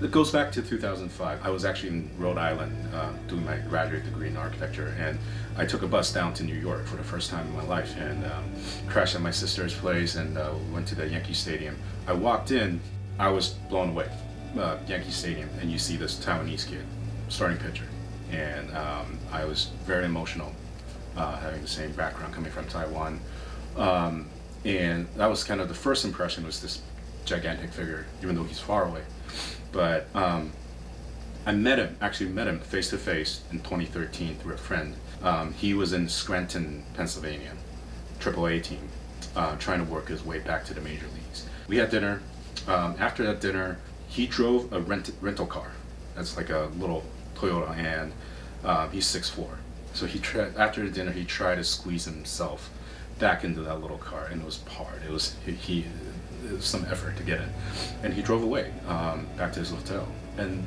It goes back to 2005. I was actually in Rhode Island doing my graduate degree in architecture, and I took a bus down to New York for the first time in my life, and crashed at my sister's place, and went to the Yankee Stadium. I walked in, I was blown away. Yankee Stadium, and you see this Taiwanese kid, starting pitcher, and I was very emotional, having the same background coming from Taiwan, and that was kind of the first impression, was this gigantic figure, even though he's far away. But I actually met him face to face in 2013 through a friend. He was in Scranton, Pennsylvania, AAA team, trying to work his way back to the major leagues. We had dinner. After that dinner, he drove a rental car. That's like a little Toyota, and he's 6'4". So after the dinner, he tried to squeeze himself back into that little car, and it was hard. It was some effort to get in, and he drove away back to his hotel. And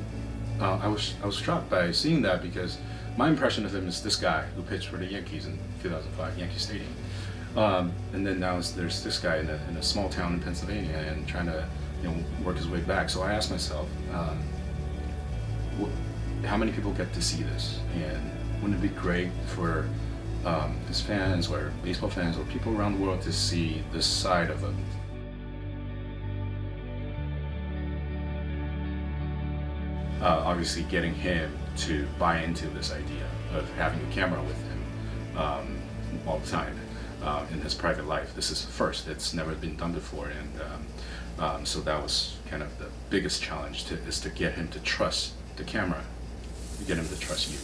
I was shocked by seeing that, because my impression of him is this guy who pitched for the Yankees in 2005 Yankee Stadium, and then now there's this guy in a small town in Pennsylvania and trying to work his way back. So I asked myself, how many people get to see this, and wouldn't it be great for his fans or baseball fans or people around the world to see this side of him? Obviously getting him to buy into this idea of having a camera with him all the time in his private life. This is the first. It's never been done before, and so that was kind of the biggest challenge, is to get him to trust the camera, to get him to trust you.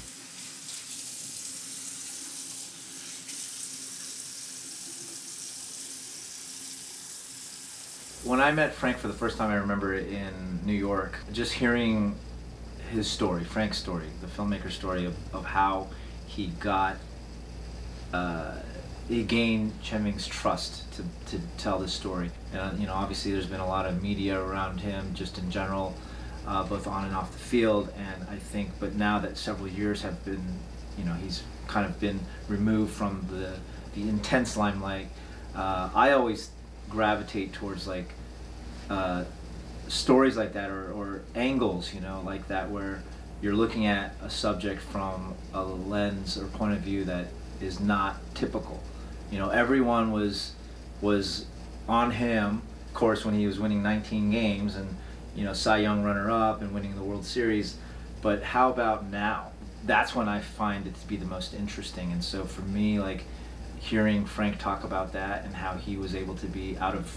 When I met Frank for the first time, I remember in New York, just hearing his story, Frank's story, the filmmaker's story of how he gained Chen Ming's trust to tell this story. And obviously there's been a lot of media around him, just in general, both on and off the field. And I think, but now that several years have been, he's kind of been removed from the intense limelight, I always gravitate towards like stories like that, or angles, like that, where you're looking at a subject from a lens or point of view that is not typical. Everyone was on him, of course, when he was winning 19 games and Cy Young runner-up and winning the World Series. But how about now? That's when I find it to be the most interesting. And so for me, like, hearing Frank talk about that and how he was able to be, out of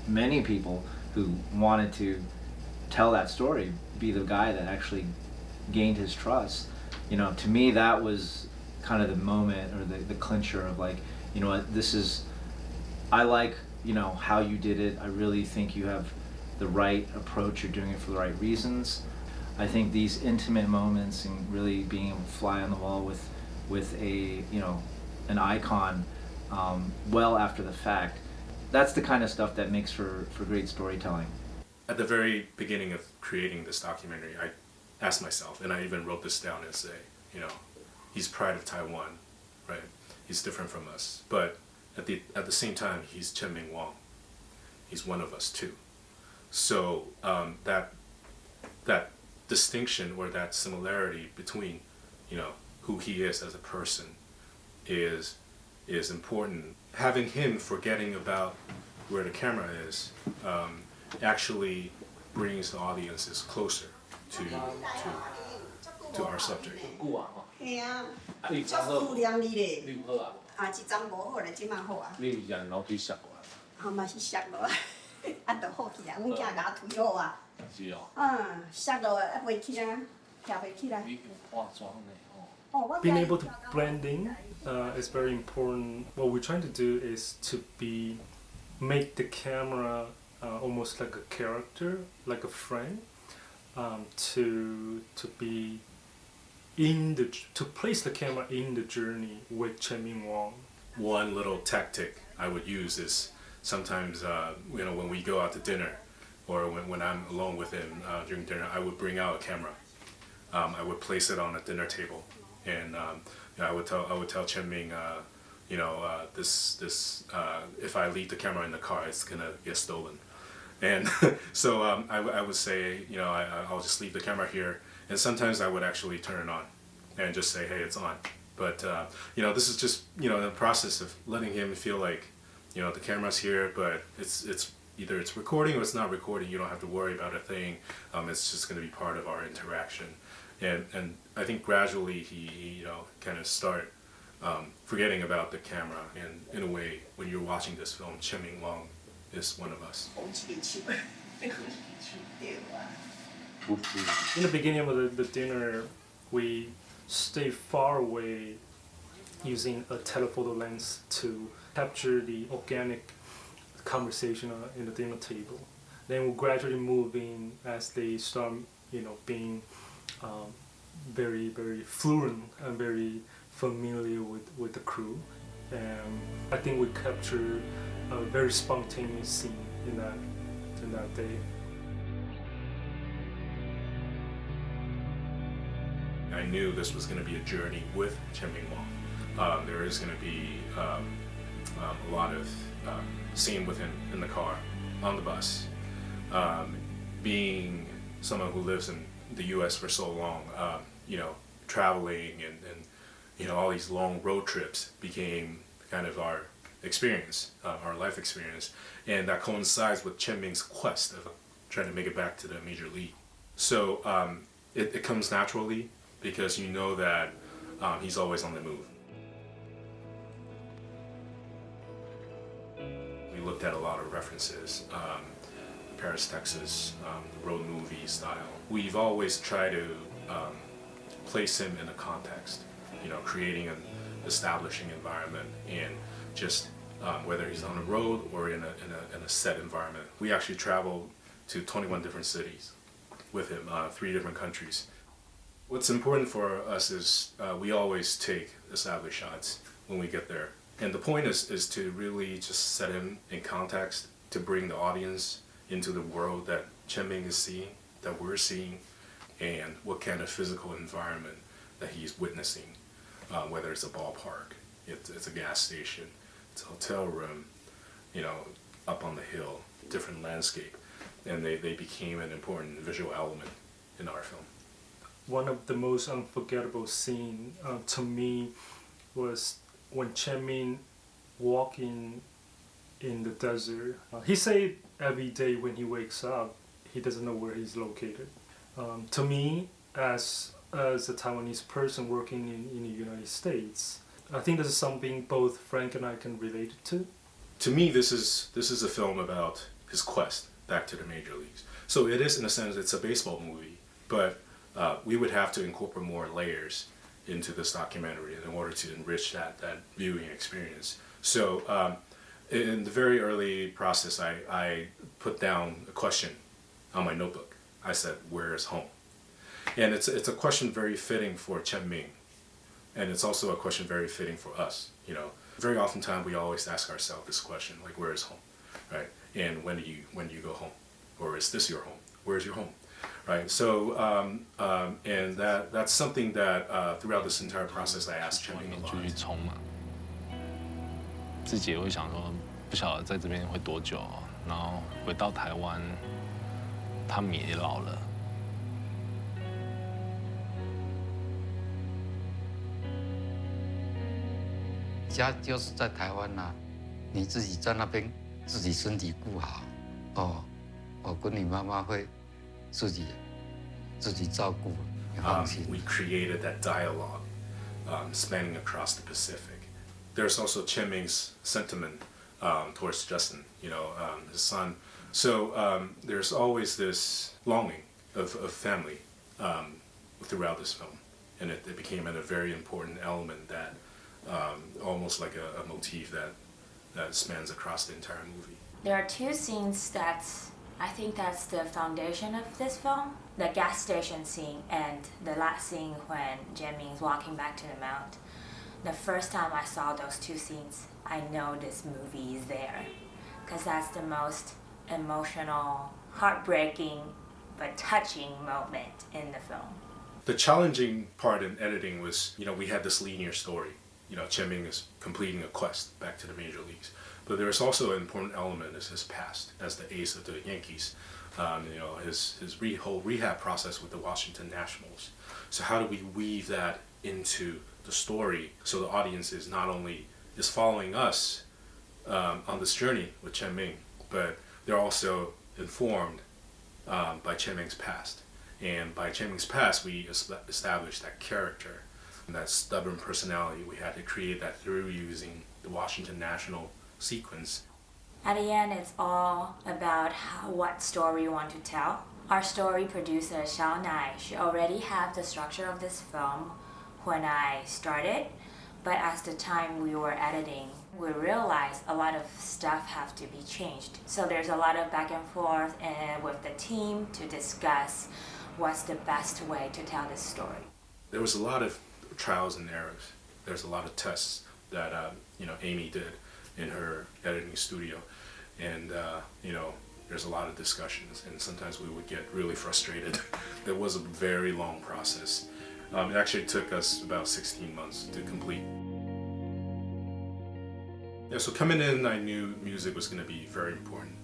many people who wanted to tell that story, be the guy that actually gained his trust, to me that was kind of the moment, or the clincher of like, what, this is, I like, how you did it. I really think you have the right approach. You're doing it for the right reasons. I think these intimate moments and really being able to fly on the wall with a, an icon well after the fact, that's the kind of stuff that makes for great storytelling. At the very beginning of creating this documentary, I asked myself, and I even wrote this down and say, he's pride of Taiwan, right? He's different from us, but at the same time, he's Chen Ming Wang. He's one of us too. So that distinction, or that similarity between, who he is as a person, is important. Having him forgetting about where the camera is actually brings the audiences closer to our subject. Being able to blend in is very important. What we're trying to do is to make the camera almost like a character, like a friend, to place the camera in the journey with Chen Ming Wang. One little tactic I would use is sometimes, when we go out to dinner, or when I'm alone with him during dinner, I would bring out a camera. I would place it on a dinner table, and I would tell Chen Ming, if I leave the camera in the car, it's gonna get stolen. And so I would say, I'll just leave the camera here, and sometimes I would actually turn it on and just say, hey, it's on. But this is just the process of letting him feel like the camera's here, but it's either it's recording or it's not recording. You don't have to worry about a thing. It's just going to be part of our interaction, and I think gradually he kind of start forgetting about the camera, and in a way, when you're watching this film, Chen Ming Wang is one of us. In the beginning of the dinner, we stay far away using a telephoto lens to capture the organic conversation in the dinner table. Then we'll gradually move in as they start, being very, very fluent and very familiar with the crew. And I think we captured a very spontaneous scene in that day. I knew this was going to be a journey with Chen Ming Wang. There is going to be a lot of scene with him in the car, on the bus. Being someone who lives in the U.S. for so long, traveling and all these long road trips became kind of our experience, our life experience, and that coincides with Chen Ming's quest of trying to make it back to the major league. So it comes naturally, because you know that he's always on the move. We looked at a lot of references, Paris, Texas, road movie style. We've always tried to place him in a context, creating an establishing environment, and just whether he's on a road or in a set environment. We actually traveled to 21 different cities with him, 3 different countries. What's important for us is we always take established shots when we get there. And the point is to really just set him in context, to bring the audience into the world that Chen Ming is seeing, that we're seeing, and what kind of physical environment that he's witnessing, whether it's a ballpark, it's a gas station, it's a hotel room, up on the hill, different landscape. And they became an important visual element in our film. One of the most unforgettable scenes to me was when Chen Ming walking in the desert. He said every day when he wakes up, he doesn't know where he's located. To me, as a Taiwanese person working in the United States, I think this is something both Frank and I can relate to. To me, this is a film about his quest back to the major leagues. So it is, in a sense, it's a baseball movie, but we would have to incorporate more layers into this documentary in order to enrich that viewing experience. So in the very early process, I put down a question on my notebook. I said, "Where is home?" And it's a question very fitting for Chen Ming, and it's also a question very fitting for us. Very oftentimes we always ask ourselves this question, like, "Where is home?" Right? And when do you go home? Or is this your home? Where's your home? Right? So and that's something that throughout this entire process I asked Chen Ming a lot. 自己也会想说，不晓得在这边会多久，然后回到台湾，他们也老了。家就是在台湾呐、你自己在那边自己身体顾好，我跟你妈妈会自己照顾，你放心。We created that dialogue spanning across the Pacific. There's also Chen Ming's sentiment towards Justin, his son. So there's always this longing of family throughout this film, and it became a very important element that almost like a motif that spans across the entire movie. There are 2 scenes I think that's the foundation of this film. The gas station scene and the last scene when Jianming is walking back to the mount. The first time I saw those 2 scenes, I know this movie is there, because that's the most emotional, heartbreaking, but touching moment in the film. The challenging part in editing was, we had this linear story, Chen-Ming is completing a quest back to the major leagues. But there's also an important element is his past as the ace of the Yankees. His whole rehab process with the Washington Nationals. So how do we weave that into the story so the audience is not only is following us on this journey with Chen-Ming, but they're also informed by Chen-Ming's past. And by Chen-Ming's past, we established that character and that stubborn personality. We had to create that through using the Washington National sequence. At the end, it's all about what story you want to tell. Our story producer, Xiao Nai, she already had the structure of this film when I started, but as the time we were editing, we realized a lot of stuff have to be changed. So there's a lot of back and forth with the team to discuss what's the best way to tell this story. There was a lot of trials and errors. There's a lot of tests that Amy did in her editing studio, and there's a lot of discussions, and sometimes we would get really frustrated. It was a very long process. It actually took us about 16 months to complete. Yeah, so coming in, I knew music was going to be very important.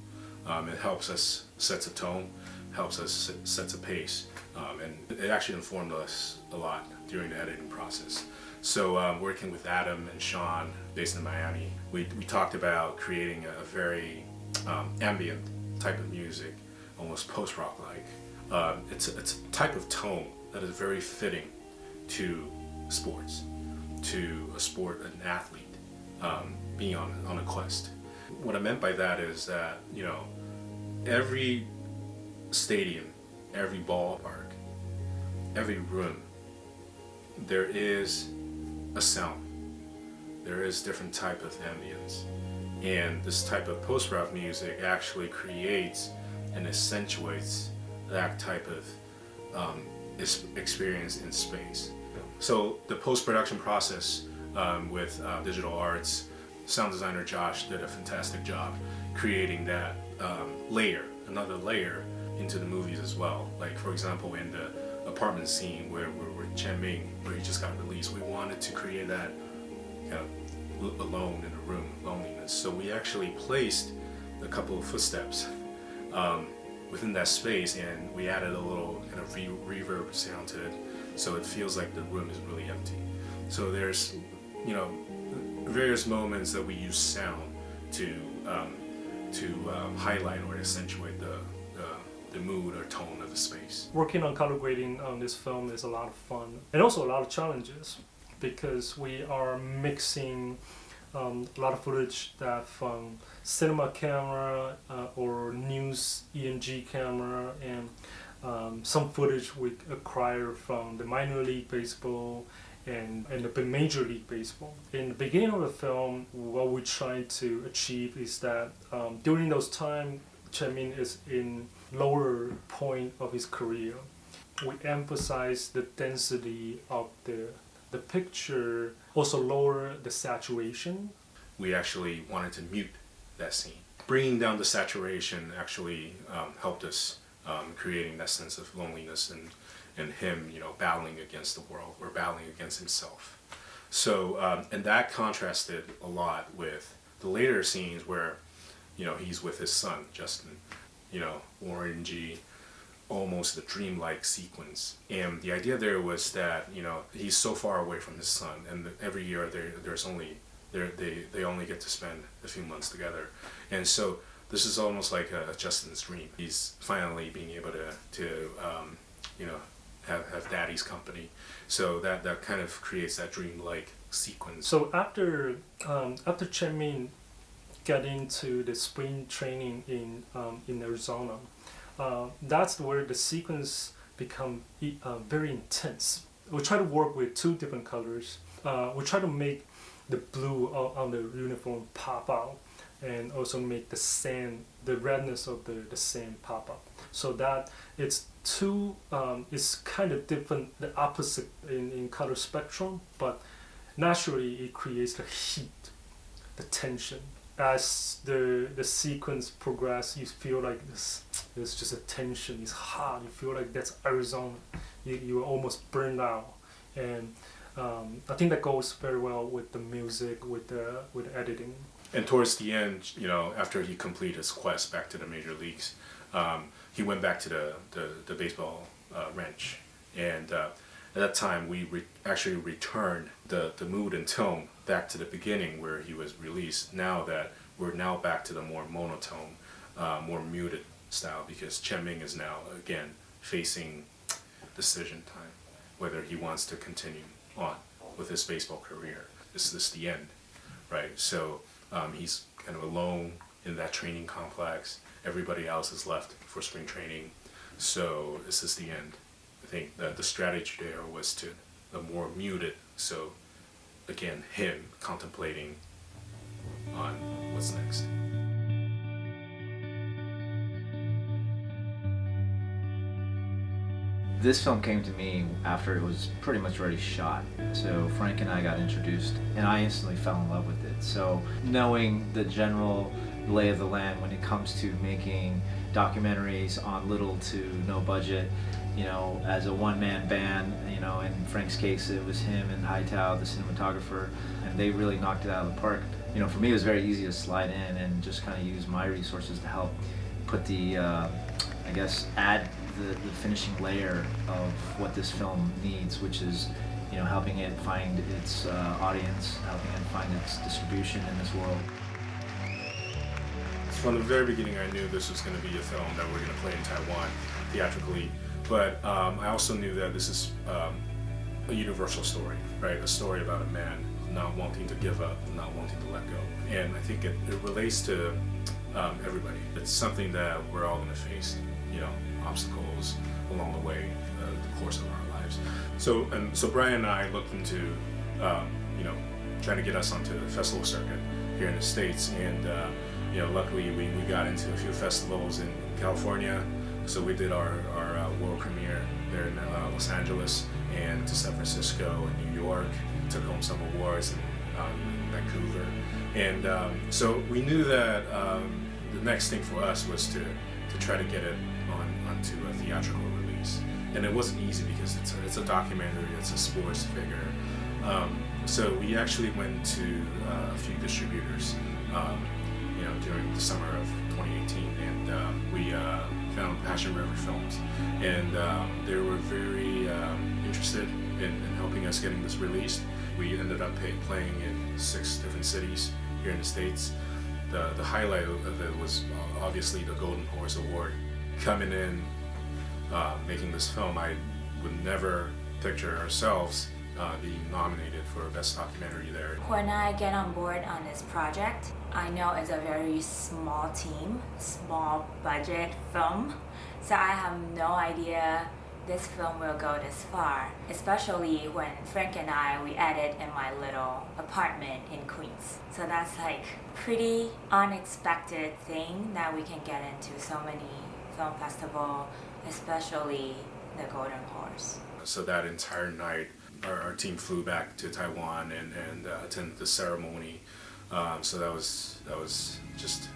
It helps us set a tone, helps us set a pace, and it actually informed us a lot during the editing process. So working with Adam and Sean, based in Miami, we talked about creating a very ambient type of music, almost post-rock like. It's a type of tone that is very fitting to sports, to a sport, an athlete being on a quest. What I meant by that is that every stadium, every ballpark, every room, there is a sound. There is different type of ambience, and this type of post-rock music actually creates and accentuates that type of experience in space. So the post-production process with digital arts, sound designer Josh did a fantastic job creating that another layer into the movies as well. Like for example, in the apartment scene where we're with Chen-Ming, where he just got released, we wanted to create that alone in a room, loneliness. So we actually placed a couple of footsteps within that space, and we added a little kind of reverb sound to it, so it feels like the room is really empty. So there's various moments that we use sound to highlight or accentuate the mood or tone of the space. Working on color grading on this film is a lot of fun and also a lot of challenges, because we are mixing a lot of footage that from cinema camera or news ENG camera, and some footage we acquire from the minor league baseball and the major league baseball. In the beginning of the film, what we try to achieve is that during those times, Chen-Ming is in lower point of his career. We emphasize the density of the picture, also lower the saturation. We actually wanted to mute that scene. Bringing down the saturation actually helped us creating that sense of loneliness and him, battling against the world or battling against himself. So, and that contrasted a lot with the later scenes where, he's with his son, Justin, orangey, almost a dreamlike sequence. And the idea there was that, he's so far away from his son, and every year they only get to spend a few months together. And so this is almost like a Justin's dream. He's finally being able to have daddy's company. So that kind of creates that dreamlike sequence. So after Chen-Ming got into the spring training in Arizona, that's where the sequence become very intense. We try to work with two different colors. We try to make the blue on the uniform pop out, and also make the sand, the redness of the sand pop up. So that it's it's kind of different, the opposite in color spectrum, but naturally it creates the heat, the tension. As the sequence progresses, you feel like there's just a tension, it's hot, you feel like that's Arizona. You are almost burned out. And I think that goes very well with the music, with editing. And towards the end, after he completed his quest back to the major leagues, he went back to the baseball ranch, and at that time we actually returned the mood and tone back to the beginning where he was released. Now that we're now back to the more monotone, more muted style, because Chen-Ming is now again facing decision time, whether he wants to continue on with his baseball career. Is this the end, right? So he's kind of alone in that training complex. Everybody else is left for spring training. So is this the end? I think that the strategy there was to the more muted. So again, him contemplating on what's next. This film came to me after it was pretty much already shot. So Frank and I got introduced, and I instantly fell in love with it. So knowing the general lay of the land when it comes to making documentaries on little to no budget, as a one-man band, in Frank's case it was him and Haitao, the cinematographer, and they really knocked it out of the park. For me it was very easy to slide in and just kind of use my resources to help put the, add the finishing layer of what this film needs, which is, helping it find its audience, helping it find its distribution in this world. From the very beginning, I knew this was going to be a film that we're going to play in Taiwan theatrically, but I also knew that this is a universal story, right? A story about a man not wanting to give up, not wanting to let go. And I think it relates to everybody. It's something that we're all going to face, obstacles along the way, the course of our lives. So Brian and I looked into, trying to get us onto the festival circuit here in the States, and luckily we got into a few festivals in California. So we did our world premiere there in Los Angeles, and to San Francisco and New York. Took home some awards in Vancouver, and so we knew that the next thing for us was to try to get it onto a theatrical release, and it wasn't easy because it's a documentary, it's a sports figure. So we actually went to a few distributors, during the summer of 2018, and we found Passion River Films, and they were very interested in helping us getting this released. We ended up playing in 6 different cities here in the States. The highlight of it was obviously the Golden Horse Award. Coming in, making this film, I would never picture ourselves being nominated for Best Documentary there. When I get on board on this project, I know it's a very small team, small budget film, so I have no idea this film will go this far, especially when Frank and we edit in my little apartment in Queens. So that's like pretty unexpected thing that we can get into so many film festivals, especially the Golden Horse. So that entire night, our team flew back to Taiwan and attended the ceremony. So that was just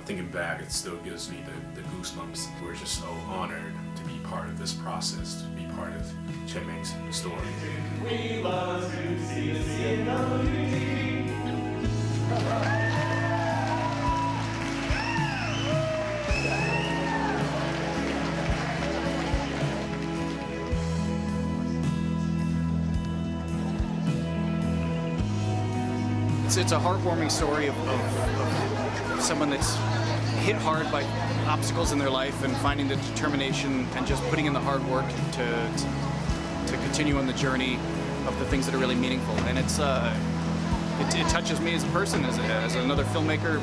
thinking back, it still gives me the goosebumps. We're just so honored to be part of this process, to be part of Chen-Ming's story. We love to see the It's a heartwarming story of someone that's hit hard by obstacles in their life and finding the determination and just putting in the hard work to continue on the journey of the things that are really meaningful. And it touches me as a person, as another filmmaker,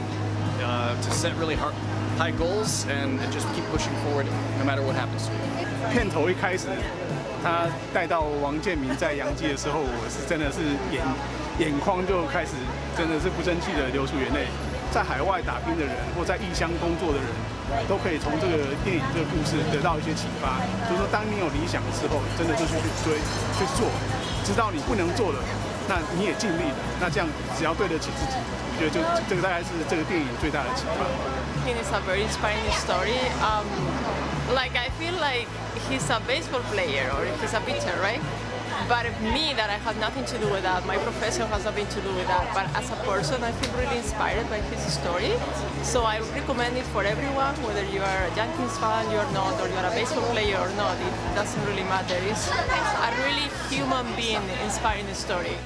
to set really high goals and just keep pushing forward no matter what happens. 片头一开始，他带到王建民在洋基的时候，我是真的是眼眶就开始真的是不争气的流出眼泪。在海外打拼的人或在异乡工作的人，都可以从这个电影这个故事得到一些启发。就是说，当你有理想的时候，真的就去追、去做，知道你不能做了，那你也尽力了。那这样只要对得起自己，我觉得就这个大概是这个电影最大的启发。It is a very inspiring story. Like I feel like he's a baseball player or he's a pitcher, right? But me, that I had nothing to do with that. My profession has nothing to do with that. But as a person, I feel really inspired by his story. So I recommend it for everyone, whether you are a Yankees fan, you are not, or you are a baseball player or not. It doesn't really matter. It's a really human being inspiring the story.